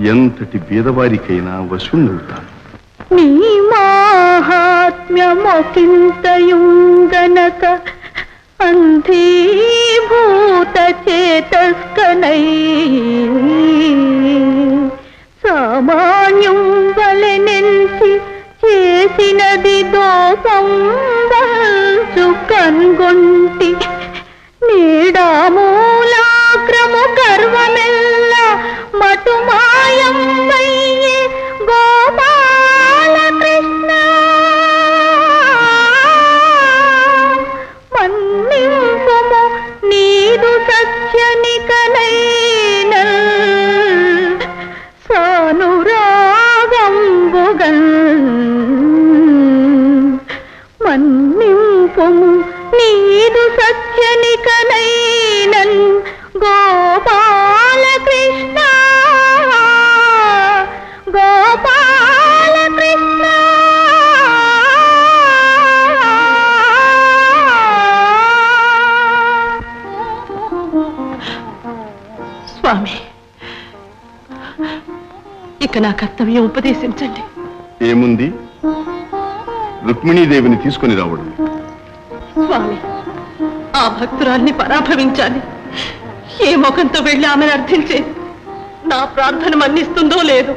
ఎంతటి బీదవారికైనా వశుండవుతాను. నీ మాహాత్మ్యమొకింతయుంగనక అంధీభూత చేతస్కనై సామాన్యం వలెనెంచి చేసినది దోషంబు కన్గొంటి నీడామూలాగ్రము గర్వమెల్ల మటుమాయం వయ్యే గోపాల కృష్ణ మన్నింపుము నీదు సత్యనికనైన సానురాగంబుగన్ మన్నింపుము నీదు సత్యనికనైనన్ గోపాల కృష్ణ గోపాల కృష్ణ. స్వామి, ఇక నా కర్తవ్యం ఉపదేశించండి. ఏముంది, రుక్మిణీదేవిని తీసుకుని రావడం. స్వామి, ఆ భక్తురాల్ని పరాభవించాలి. ఏ ముఖంతో వెళ్ళి ఆమెను అర్థించేది? నా ప్రార్థన మన్నిస్తుందో లేదో.